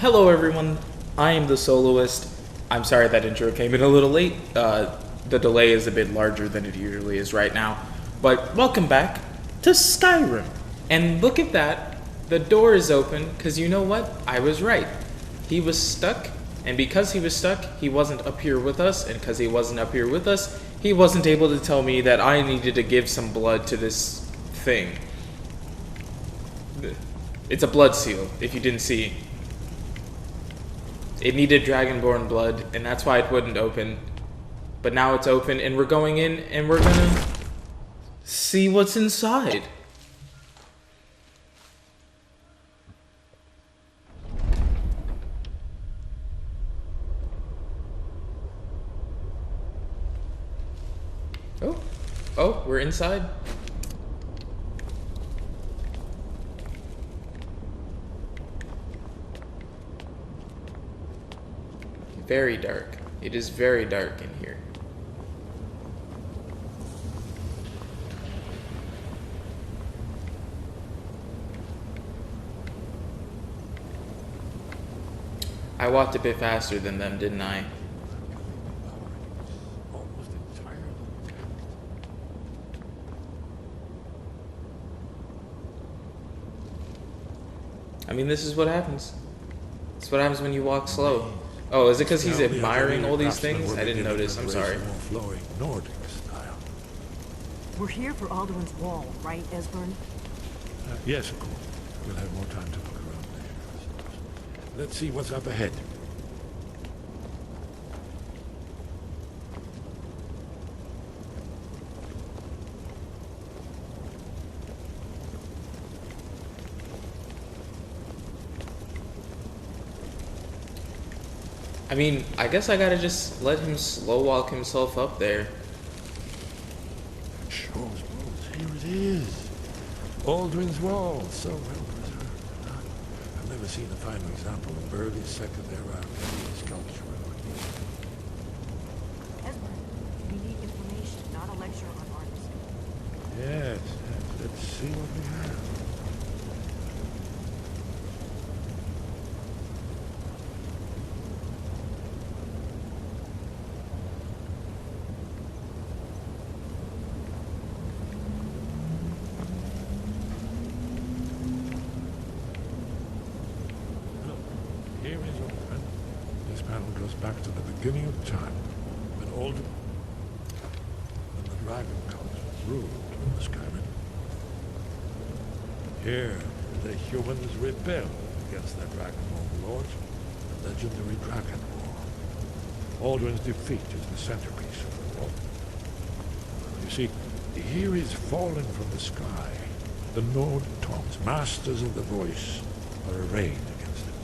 Hello everyone, I am the soloist. I'm sorry that intro came in a little late. The delay is a bit larger than it usually is right now. But welcome back to Skyrim. And look at that, the door is open, because you know what? I was right. He was stuck, and because he was stuck, he wasn't up here with us, and because he wasn't up here with us, he wasn't able to tell me that I needed to give some blood to this thing. It's a blood seal, if you didn't see. It needed dragonborn blood, and that's why it wouldn't open. But now it's open, and we're going in, and we're gonna see what's inside. Oh, we're inside. Very dark. It is very dark in here. I walked a bit faster than them, didn't I? I mean, this is what happens. It's what happens when you walk slow. Oh, is it because he's admiring all these things? I didn't notice, I'm sorry. We're here for Alduin's Wall, right, Esbern? Yes, of course. We'll have more time to look around later. Let's see what's up ahead. I mean, I guess I gotta just let him slow walk himself up there. Sure, here it is. Alduin's Wall, so well preserved. I've never seen a finer example of early Second Era sculpture. Esbern, we need information, not a lecture on artistry. Yes, let's see what we have. Here is Alduin. This panel goes back to the beginning of time, when the dragon culture ruled over Skyrim. Here, the humans rebelled against their dragon overlords, the legendary Dragon War. Alduin's defeat is the centerpiece of the war. You see, here is fallen from the sky. The Nord Tongs, masters of the voice, are arrayed against it.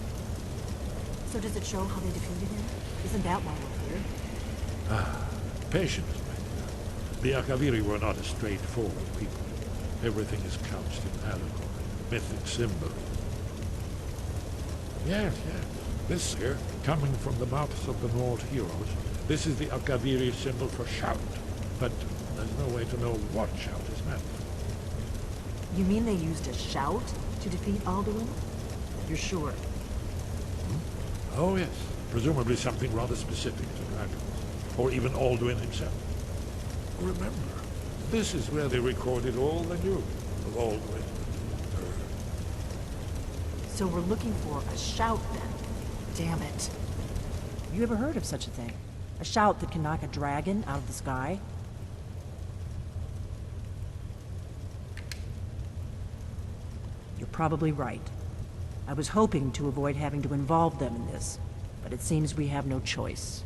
So does it show how they defeated him? Isn't that why we're here? Patience, my dear. The Akaviri were not a straightforward people. Everything is couched in allegory, mythic symbol. Yes. This here, coming from the mouths of the Nord heroes, this is the Akaviri symbol for shout. But there's no way to know what shout is meant. You mean they used a shout to defeat Alduin? You're sure? Oh yes, presumably something rather specific to dragons, or even Alduin himself. Remember, this is where they recorded all the news of Alduin. So we're looking for a shout then. Damn it. You ever heard of such a thing? A shout that can knock a dragon out of the sky? You're probably right. I was hoping to avoid having to involve them in this, but it seems we have no choice.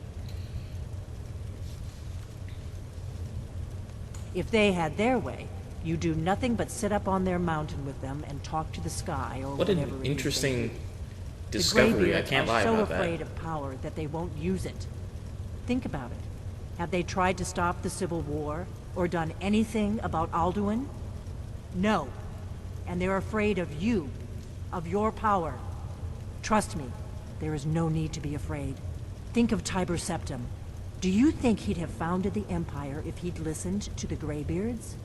If they had their way, you do nothing but sit up on their mountain with them and talk to the sky or What whatever an it is interesting they do. discovery. I can't lie Are so about that. afraid of power that they won't use it. Think about it. Have they tried to stop the Civil War or done anything about Alduin? No. And they're afraid of you, of your power. Trust me, there is no need to be afraid. Think of Tiber Septim. Do you think he'd have founded the Empire if he'd listened to the Greybeards?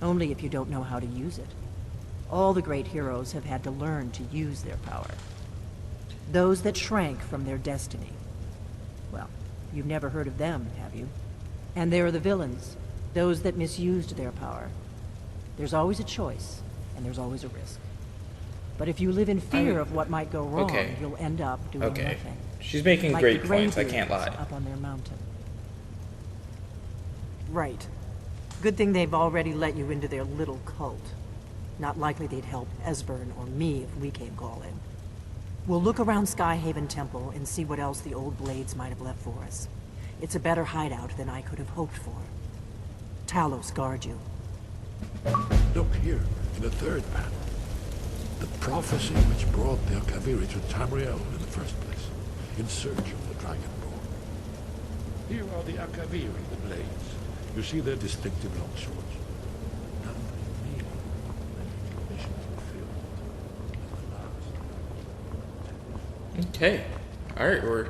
Only if you don't know how to use it. All the great heroes have had to learn to use their power. Those that shrank from their destiny. Well, you've never heard of them, have you? And there are the villains, those that misused their power. There's always a choice, and there's always a risk. But if you live in fear of what might go wrong, you'll end up doing nothing. She's making Like great the points, I Greybeards can't lie. up on their mountain. Right. Good thing they've already let you into their little cult. Not likely they'd help Esbern or me if we came calling. We'll look around Skyhaven Temple and see what else the old blades might have left for us. It's a better hideout than I could have hoped for. Talos guard you. Look here, in the third panel. The prophecy which brought the Akaviri to Tamriel in the first place, in search of the Dragonborn. Here are the Akaviri, the blades. You see their distinctive longswords. Now they need many missions fulfilled. And the last. Okay. Alright, we're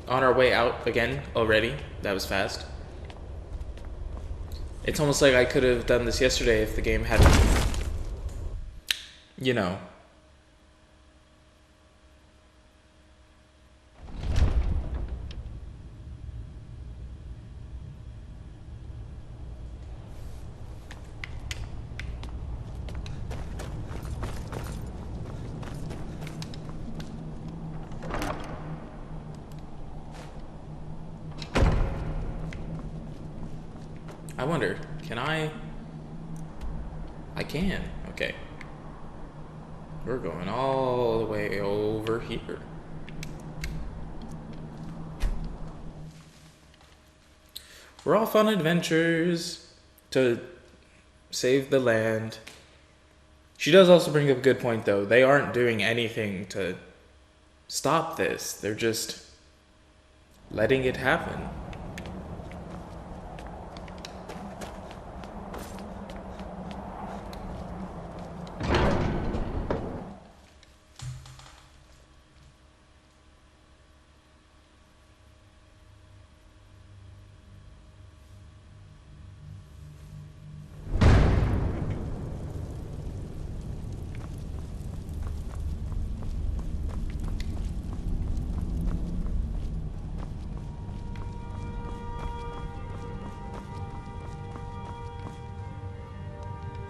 on our way out again already. That was fast. It's almost like I could have done this yesterday if the game hadn't, you know. I wonder, can I can. Okay. We're going all the way over here. We're off on adventures to save the land. She does also bring up a good point, though. They aren't doing anything to stop this. They're just letting it happen.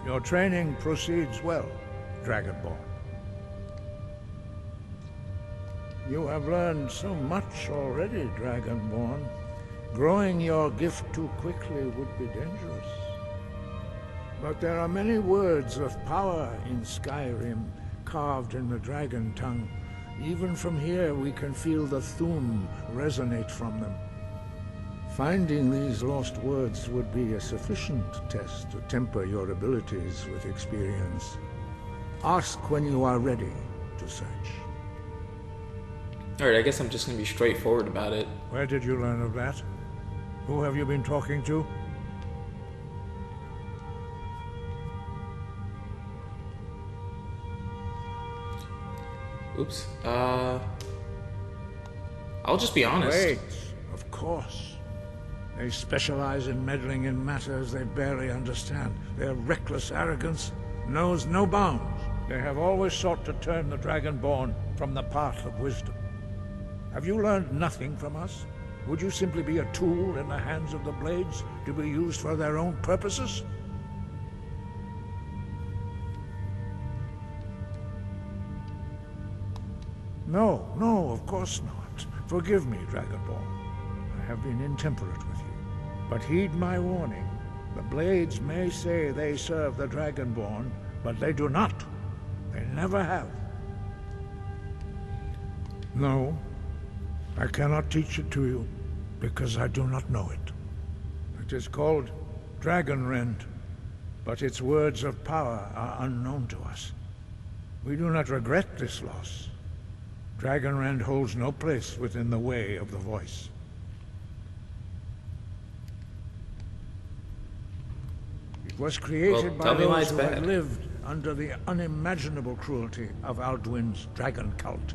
Your training proceeds well, Dragonborn. You have learned so much already, Dragonborn. Growing your gift too quickly would be dangerous. But there are many words of power in Skyrim, carved in the dragon tongue. Even from here we can feel the Thum resonate from them. Finding these lost words would be a sufficient test to temper your abilities with experience. Ask when you are ready to search. Alright, I guess I'm just gonna be straightforward about it. Where did you learn of that? Who have you been talking to? Oops. I'll just be honest. Wait, of course. They specialize in meddling in matters they barely understand. Their reckless arrogance knows no bounds. They have always sought to turn the Dragonborn from the path of wisdom. Have you learned nothing from us? Would you simply be a tool in the hands of the Blades to be used for their own purposes? No, of course not. Forgive me, Dragonborn. I have been intemperate with you. But heed my warning. The Blades may say they serve the Dragonborn, but they do not. They never have. No, I cannot teach it to you, because I do not know it. It is called Dragonrend, but its words of power are unknown to us. We do not regret this loss. Dragonrend holds no place within the way of the voice. It was created by those who had lived under the unimaginable cruelty of Alduin's dragon cult.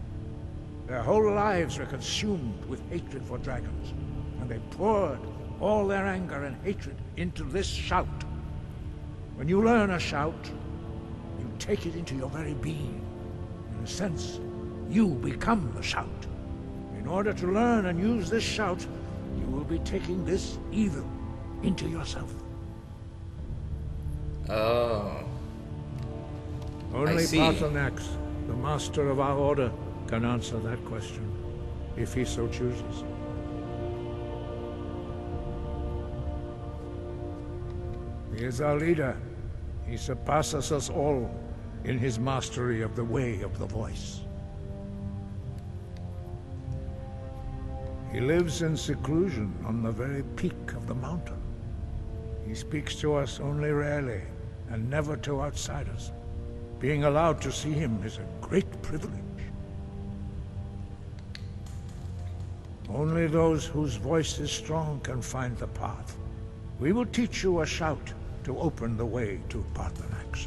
Their whole lives were consumed with hatred for dragons, and they poured all their anger and hatred into this shout. When you learn a shout, you take it into your very being. In a sense, you become the shout. In order to learn and use this shout, you will be taking this evil into yourself. Oh. Only see. Paarthurnax, the master of our order, can answer that question, if he so chooses. He is our leader. He surpasses us all in his mastery of the way of the voice. He lives in seclusion on the very peak of the mountain. He speaks to us only rarely, and never to outsiders. Being allowed to see him is a great privilege. Only those whose voice is strong can find the path. We will teach you a shout to open the way to Paarthurnax.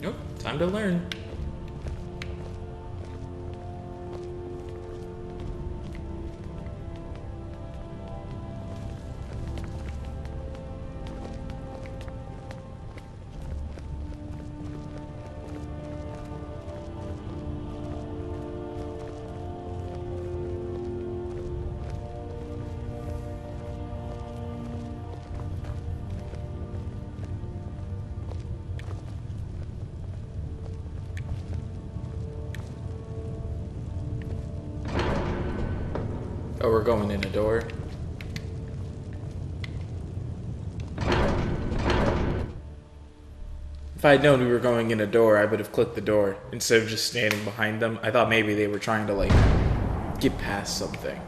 Nope, time to learn. Oh, we're going in a door. If I had known we were going in a door, I would have clicked the door instead of just standing behind them. I thought maybe they were trying to, like, get past something.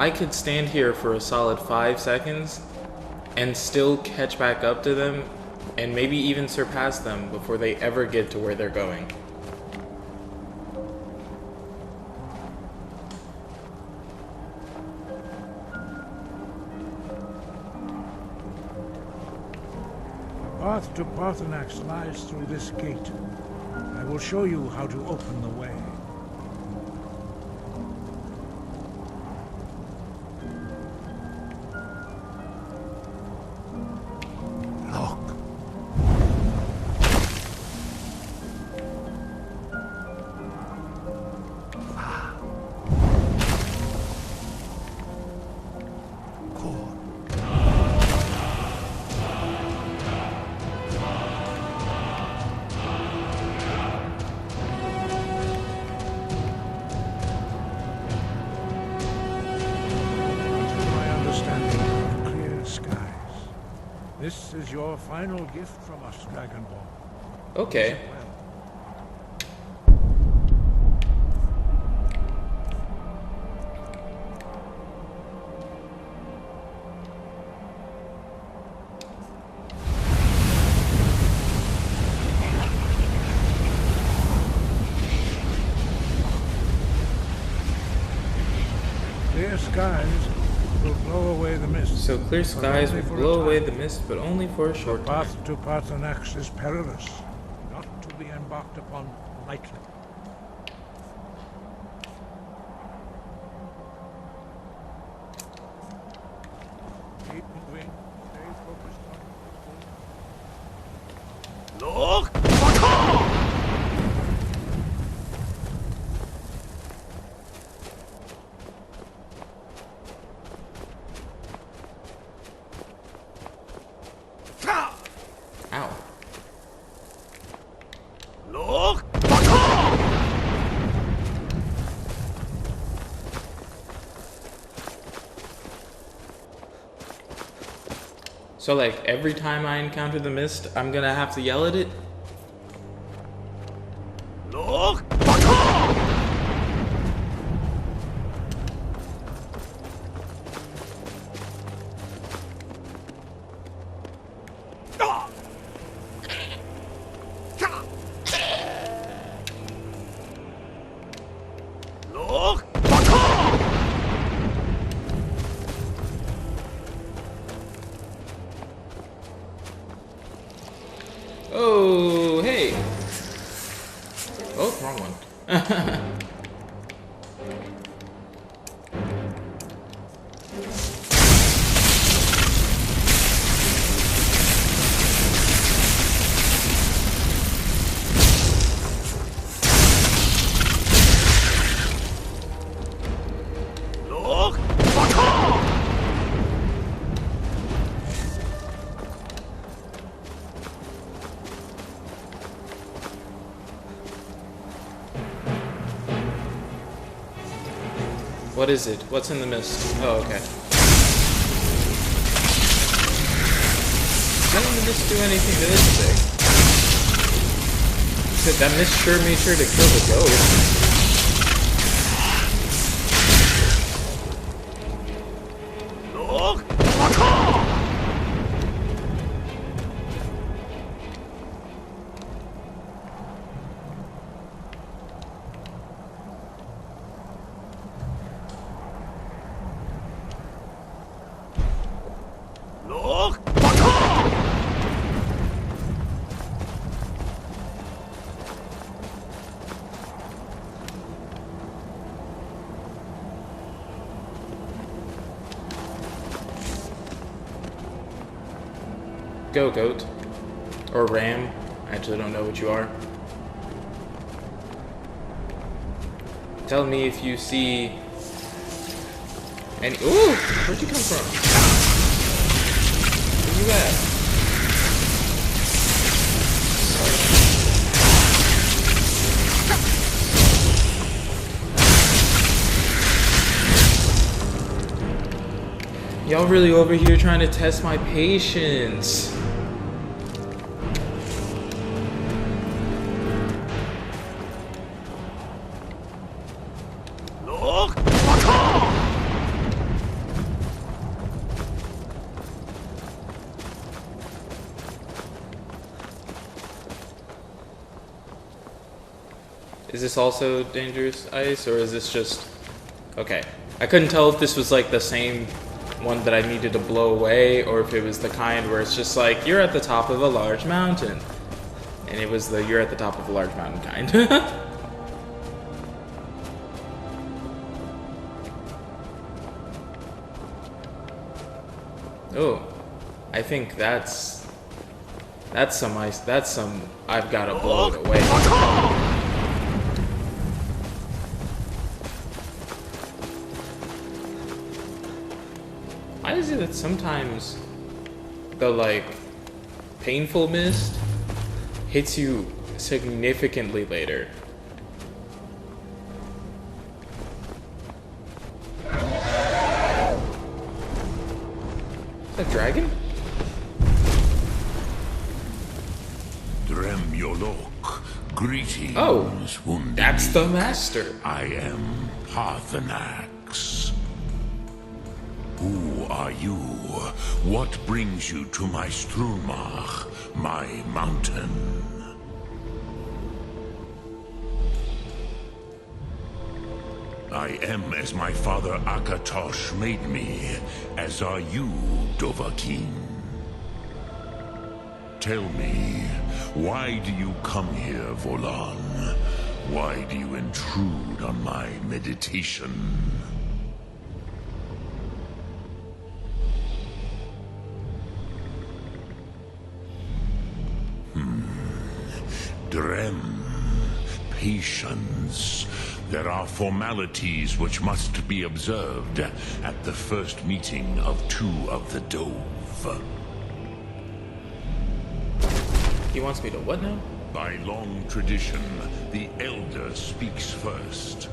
I could stand here for a solid 5 seconds and still catch back up to them and maybe even surpass them before they ever get to where they're going. The path to Paarthurnax lies through this gate. I will show you how to open the way. This is your final gift from us, Dragonborn. Okay. Clear skies will blow away the mist. So clear skies will blow away the mist, but only for a short The time. path to Paarthurnax is perilous, not to be embarked upon lightly. Keep moving. Stay focused on Look! Ow. Look! So like every time I encounter the mist, I'm gonna have to yell at it? Look! Look! Fuck off! What is it? What's in the mist? Oh, okay. Doesn't the mist do anything to this thing? That mist sure made sure to kill the ghost. Look! Fuck off! Look! Fuck off! Go, goat. Or ram. I actually don't know what you are. Tell me if you see any. Ooh! Where'd you come from? Where you at? Y'all really over here trying to test my patience. Look! Fuck off! Is this also dangerous ice, or is this just... Okay. I couldn't tell if this was like the same one that I needed to blow away, or if it was the kind where it's just like, you're at the top of a large mountain. And it was the you're at the top of a large mountain kind. Oh, I think that's some ice. That's some. I've got to blow it away. Why is it that sometimes the like painful mist hits you significantly later? A dragon? Dremyolok, greetings, Oh, Wounded. that's the master. I am Parthenax. Who are you? What brings you to my Strumach, my mountain? I am as my father Akatosh made me, as are you, Dovahkiin. Tell me, why do you come here, Volan? Why do you intrude on my meditation? Drem, patience. There are formalities which must be observed at the first meeting of two of the Dove. He wants me to what now? By long tradition, the Elder speaks first.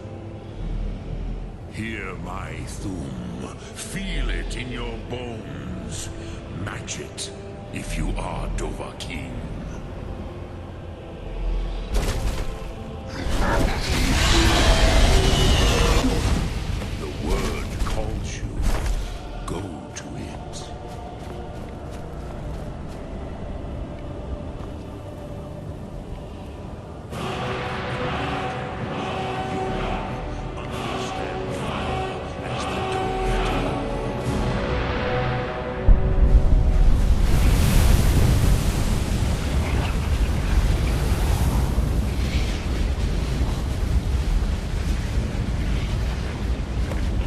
Hear my Thum. Feel it in your bones. Match it if you are Dovahkiin. The word calls you. Go to it. Understand fire as the Dove do.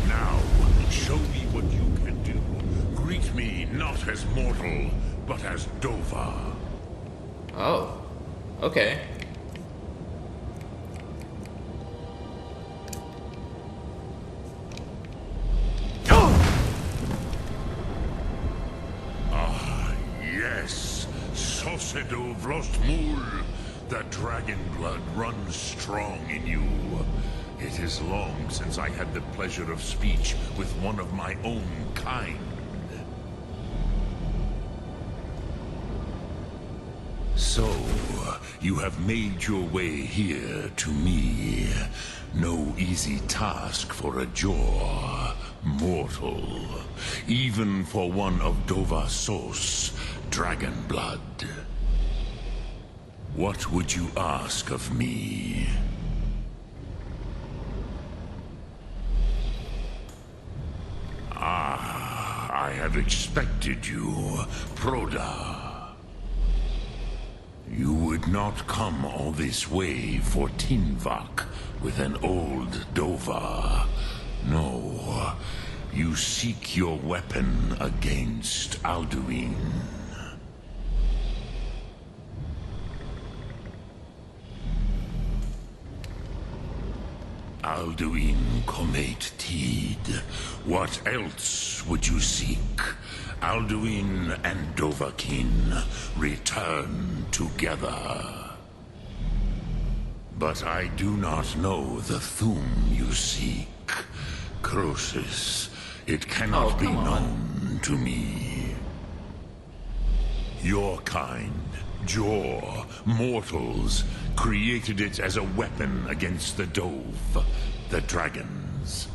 Now, show me what you can do. Greet me not as mortal, but as Dova. Oh, okay. Sedo Vlostmul. The dragon blood runs strong in you. It is long since I had the pleasure of speech with one of my own kind. So, you have made your way here to me. No easy task for a jaw mortal, even for one of Dovasos, dragon blood. What would you ask of me? Ah, I have expected you, Proda. You would not come all this way for Tinvak with an old Dova. No, you seek your weapon against Alduin. Alduin Comet Tid. What else would you seek? Alduin and Dovahkiin return together. But I do not know the Thum you seek. Croesus, it cannot be known to me. Your kind, Jor, mortals, created it as a weapon against the Dove, the dragons.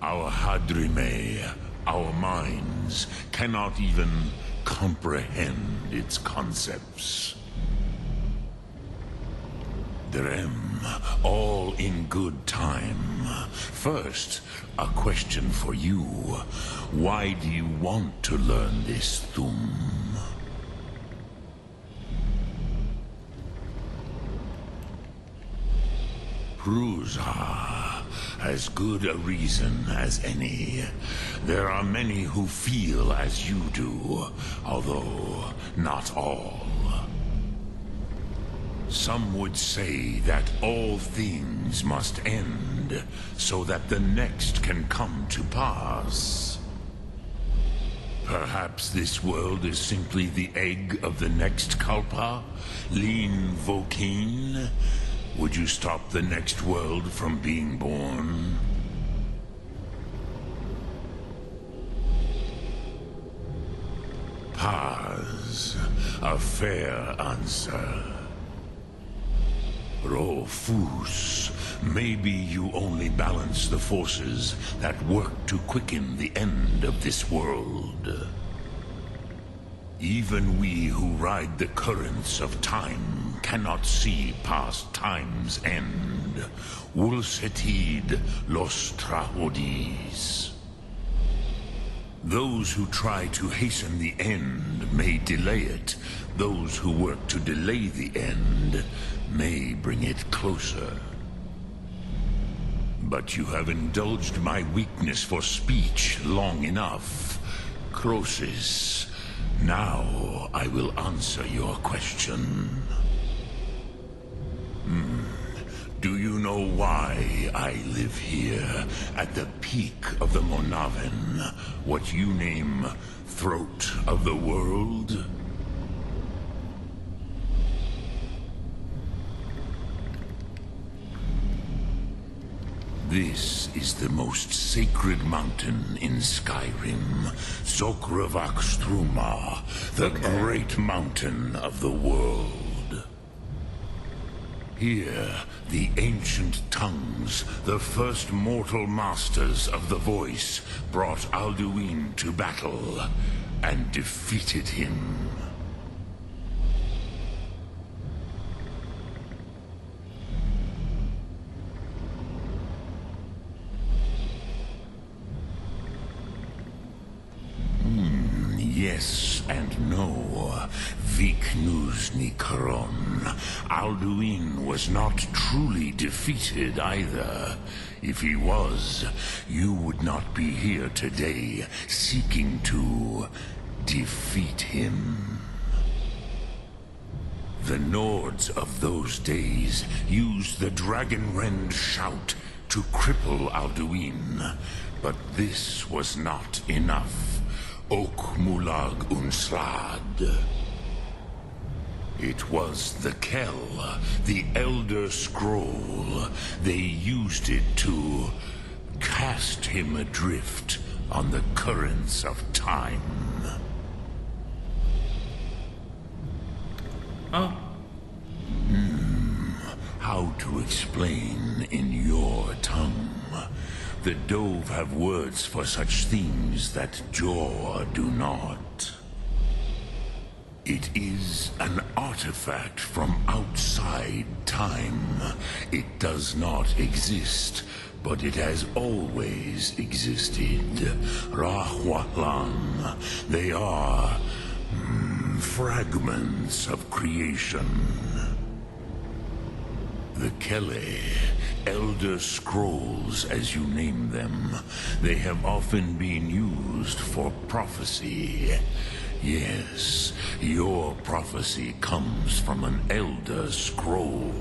Our Hadrime, our minds, cannot even comprehend its concepts. Drem, all in good time. First, a question for you. Why do you want to learn this Thum? Prusa, as good a reason as any. There are many who feel as you do, although not all. Some would say that all things must end, so that the next can come to pass. Perhaps this world is simply the egg of the next Kalpa, Lean Vokeen. Would you stop the next world from being born? Paz, a fair answer. Rofus, maybe you only balance the forces that work to quicken the end of this world. Even we who ride the currents of time cannot see past time's end. Wulsetid los Trahodis. Those who try to hasten the end may delay it. Those who work to delay the end may bring it closer. But you have indulged my weakness for speech long enough. Croesus, now I will answer your question. Do you know why I live here, at the peak of the Monaven, what you name Throat of the World? This is the most sacred mountain in Skyrim, Zokravak Struma, the great mountain of the world. Here, the ancient tongues, the first mortal masters of the voice, brought Alduin to battle and defeated him. Yes and no. Viknus Nikaron. Alduin was not truly defeated either. If he was, you would not be here today seeking to defeat him. The Nords of those days used the Dragonrend shout to cripple Alduin, but this was not enough. Ok Mulag Unslad. It was the Kell, the Elder Scroll. They used it to cast him adrift on the currents of time. Oh. How to explain in your tongue? The Dove have words for such things that Jor do not. It is an artifact from outside time. It does not exist, but it has always existed. Rahwalan. They are fragments of creation. The Kele, Elder Scrolls as you name them, they have often been used for prophecy. Yes, your prophecy comes from an Elder Scroll.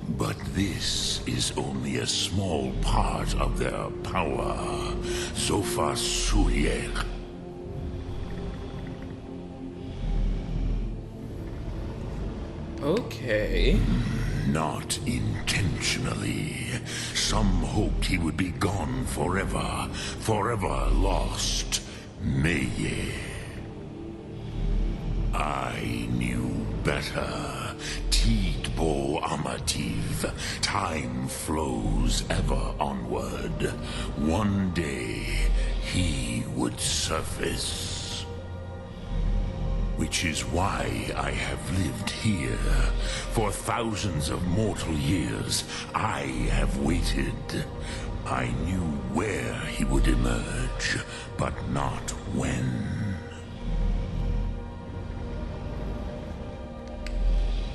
But this is only a small part of their power. Sofa Suyek. Okay. Not intentionally. Some hoped he would be gone forever. Forever lost. Meye. I knew better. Tidbo Amativ. Time flows ever onward. One day, he would surface. Which is why I have lived here. For thousands of mortal years, I have waited. I knew where he would emerge, but not when.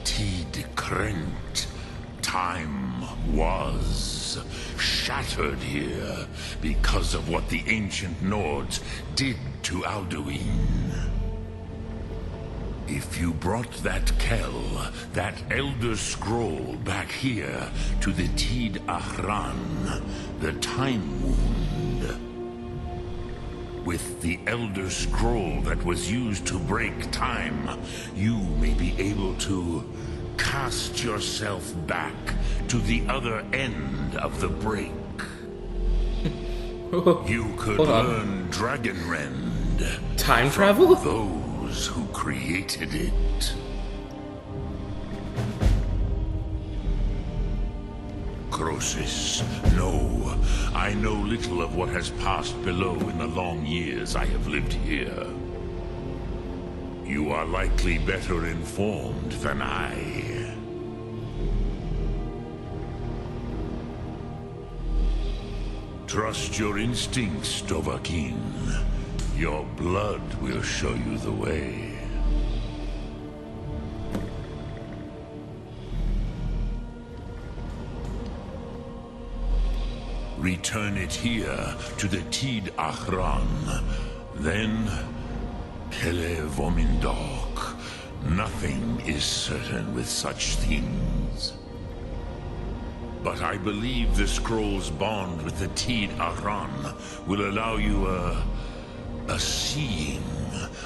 Tid Krent. Time was shattered here because of what the ancient Nords did to Alduin. If you brought that Kell, that Elder Scroll back here to the Tid Ahran, the Time Wound, with the Elder Scroll that was used to break time, you may be able to cast yourself back to the other end of the break. You could learn Dragonrend. Time travel? Those who created it. Crosis, no. I know little of what has passed below in the long years I have lived here. You are likely better informed than I. Trust your instincts, Dovahkiin. Your blood will show you the way. Return it here to the Tid Ahran. Then, Kele Vomindok. Nothing is certain with such things. But I believe the scroll's bond with the Tid Ahran will allow you a seeing,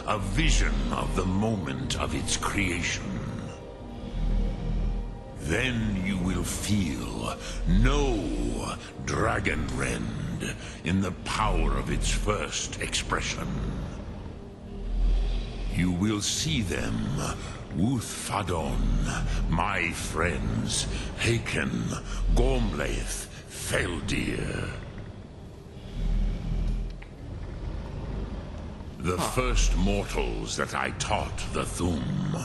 a vision of the moment of its creation. Then you will feel, know Dragonrend in the power of its first expression. You will see them, Wuthfadon, my friends, Haken, Gormlaith, Feldir. The first mortals that I taught the Thum,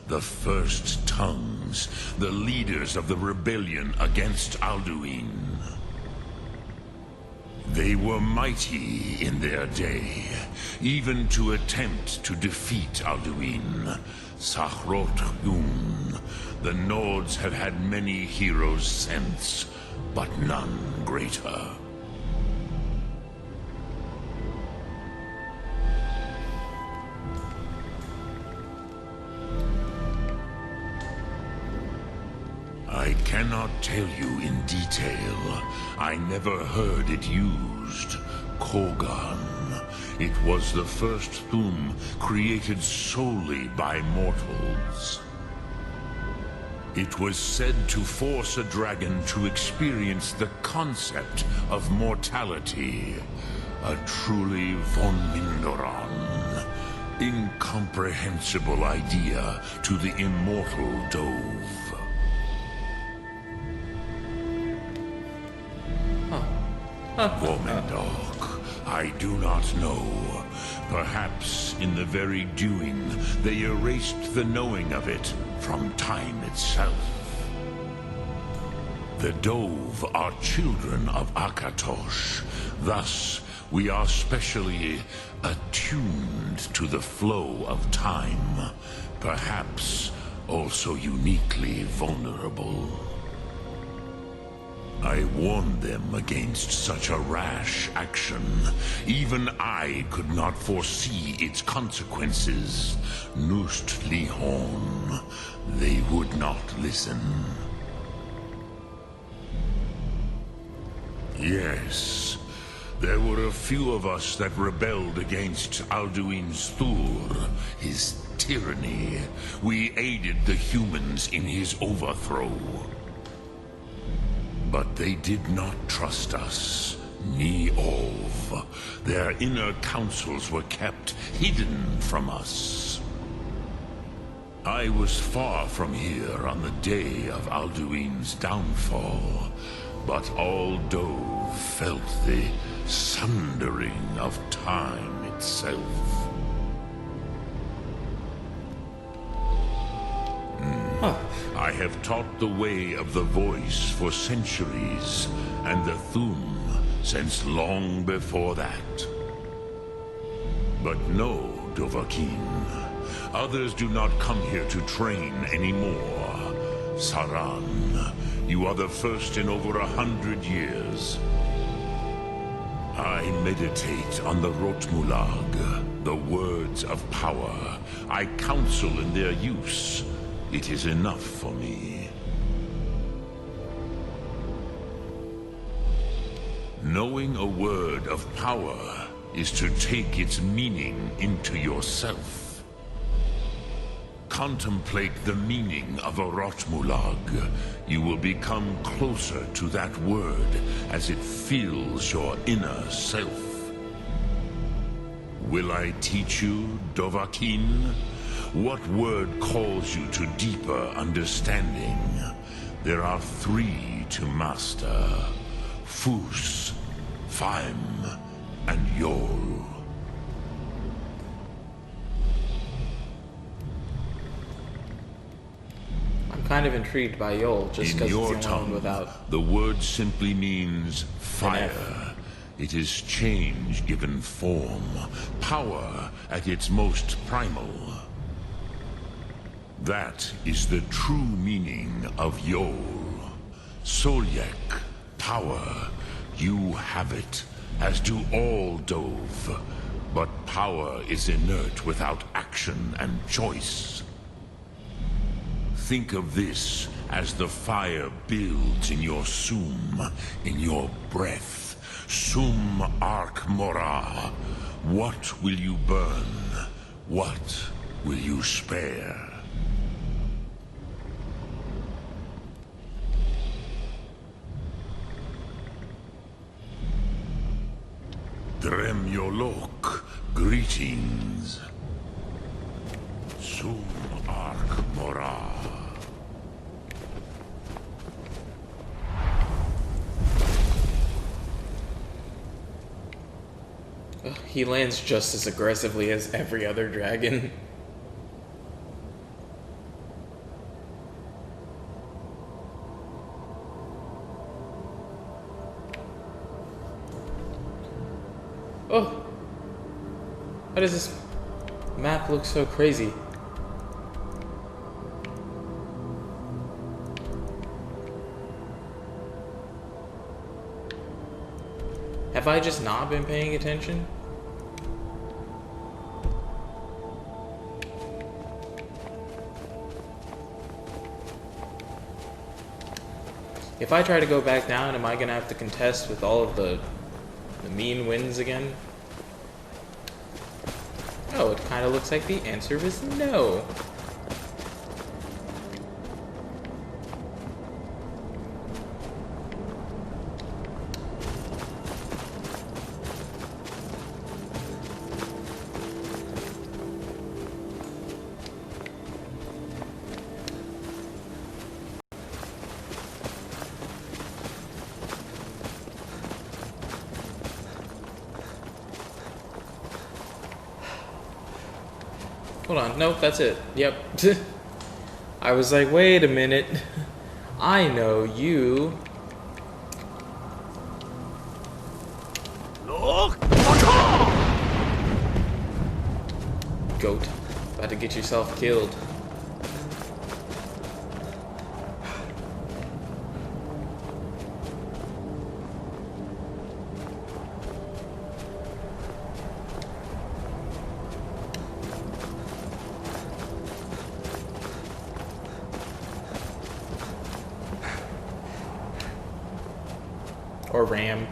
the first tongues, the leaders of the rebellion against Alduin. They were mighty in their day, even to attempt to defeat Alduin. Sahrot Yun, the Nords have had many heroes since, but none greater. I cannot tell you in detail. I never heard it used. Kogan. It was the first tomb created solely by mortals. It was said to force a dragon to experience the concept of mortality. A truly von Mindoran, incomprehensible idea to the immortal Dove. Vormendok, I do not know. Perhaps in the very doing, they erased the knowing of it from time itself. The Dove are children of Akatosh. Thus, we are specially attuned to the flow of time. Perhaps also uniquely vulnerable. I warned them against such a rash action. Even I could not foresee its consequences. Nust Lihon, they would not listen. Yes, there were a few of us that rebelled against Alduin's Thur, his tyranny. We aided the humans in his overthrow. But they did not trust us, ni Ov. Their inner counsels were kept hidden from us. I was far from here on the day of Alduin's downfall, but all Dove felt the sundering of time itself. I have taught the way of the voice for centuries, and the Thum since long before that. But no, Dovahkiin. Others do not come here to train anymore. Saran, you are the first in over 100 years. I meditate on the Rotmulag, the words of power. I counsel in their use. It is enough for me. Knowing a word of power is to take its meaning into yourself. Contemplate the meaning of a Rotmulag. You will become closer to that word as it fills your inner self. Will I teach you, Dovahkiin? What word calls you to deeper understanding? There are 3 to master. Fus, Faim, and Yol. I'm kind of intrigued by Yol, just because it's the your only one tongue, without... the word simply means fire. It is change given form, power at its most primal. That is the true meaning of Yol. Solyek, power. You have it, as do all Dove. But power is inert without action and choice. Think of this as the fire builds in your sum, in your breath. Sum Ark Mora. What will you burn? What will you spare? Dremyolok, greetings. Sum Ark Mora. He lands just as aggressively as every other dragon. Oh! Why does this map look so crazy? Have I just not been paying attention? If I try to go back down, am I gonna have to contest with all of the mean winds again? Oh, it kind of looks like the answer is no. Hold on. Nope, that's it. Yep. I was like, wait a minute. I know you. Look! Baka! Goat. About to get yourself killed. Or ram.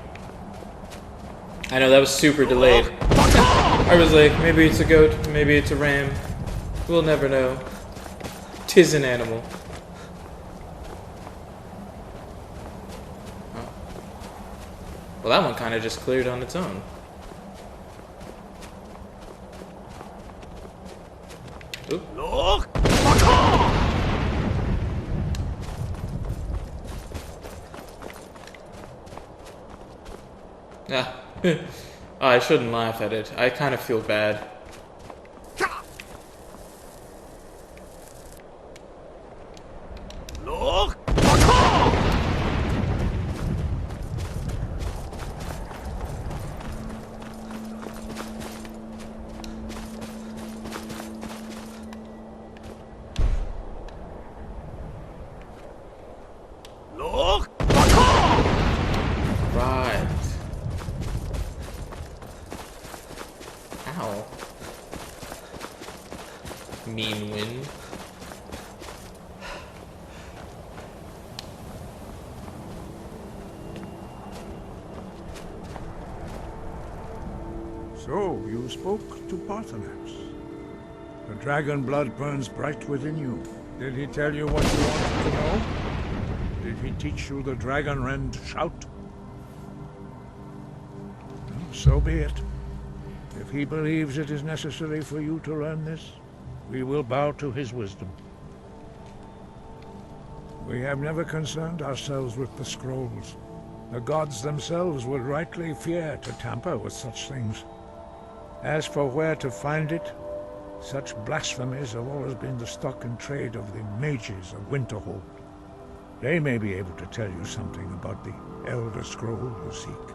I know that was super delayed. I was like, maybe it's a goat, maybe it's a ram. We'll never know. 'Tis an animal. Oh. Well, that one kind of just cleared on its own. Oop. Look! Baka! Ah. I shouldn't laugh at it. I kind of feel bad. Look! Baka! Look! Baka! Right. Ow. Mean wind. So, you spoke to Parthenax. The dragon blood burns bright within you. Did he tell you what you wanted to know? Did he teach you the dragon rend shout? So be it. If he believes it is necessary for you to learn this, we will bow to his wisdom. We have never concerned ourselves with the scrolls. The gods themselves would rightly fear to tamper with such things. As for where to find it, such blasphemies have always been the stock and trade of the mages of Winterhold. They may be able to tell you something about the Elder Scroll you seek.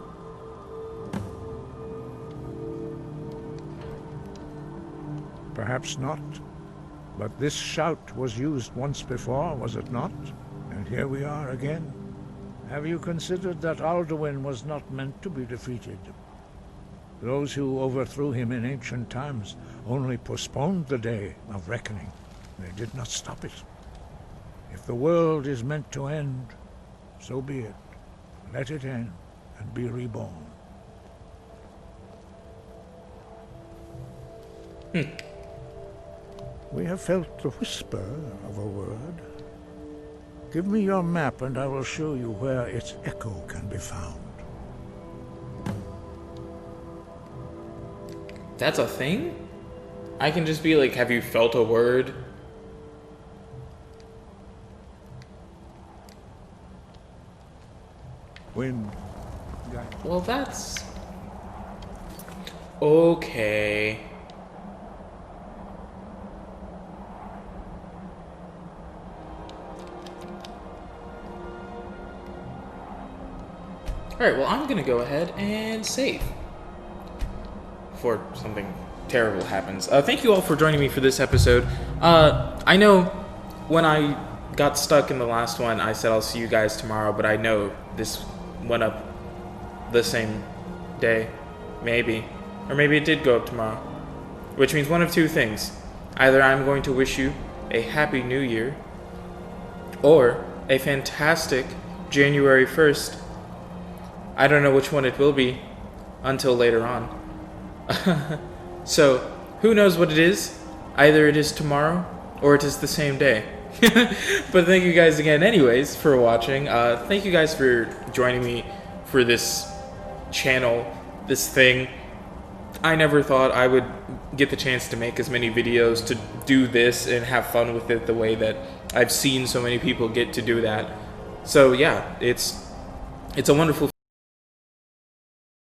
Perhaps not, but this shout was used once before, was it not? And here we are again. Have you considered that Alduin was not meant to be defeated? Those who overthrew him in ancient times only postponed the day of reckoning. They did not stop it. If the world is meant to end, so be it. Let it end and be reborn. We have felt the whisper of a word. Give me your map and I will show you where its echo can be found. That's a thing? I can just be like, have you felt a word? Wind. Well, that's... okay. Alright, well, I'm gonna go ahead and save. Before something terrible happens. Thank you all for joining me for this episode. I know when I got stuck in the last one, I said I'll see you guys tomorrow, but I know this went up the same day. Maybe. Or maybe it did go up tomorrow. Which means one of two things. Either I'm going to wish you a happy new year, or a fantastic January 1st. I don't know which one it will be until later on. So, Who knows what it is? Either it is tomorrow, or it is the same day. But thank you guys again anyways for watching. Thank you guys for joining me for this channel, this thing. I never thought I would get the chance to make as many videos, to do this and have fun with it the way that I've seen so many people get to do that. So yeah, it's a wonderful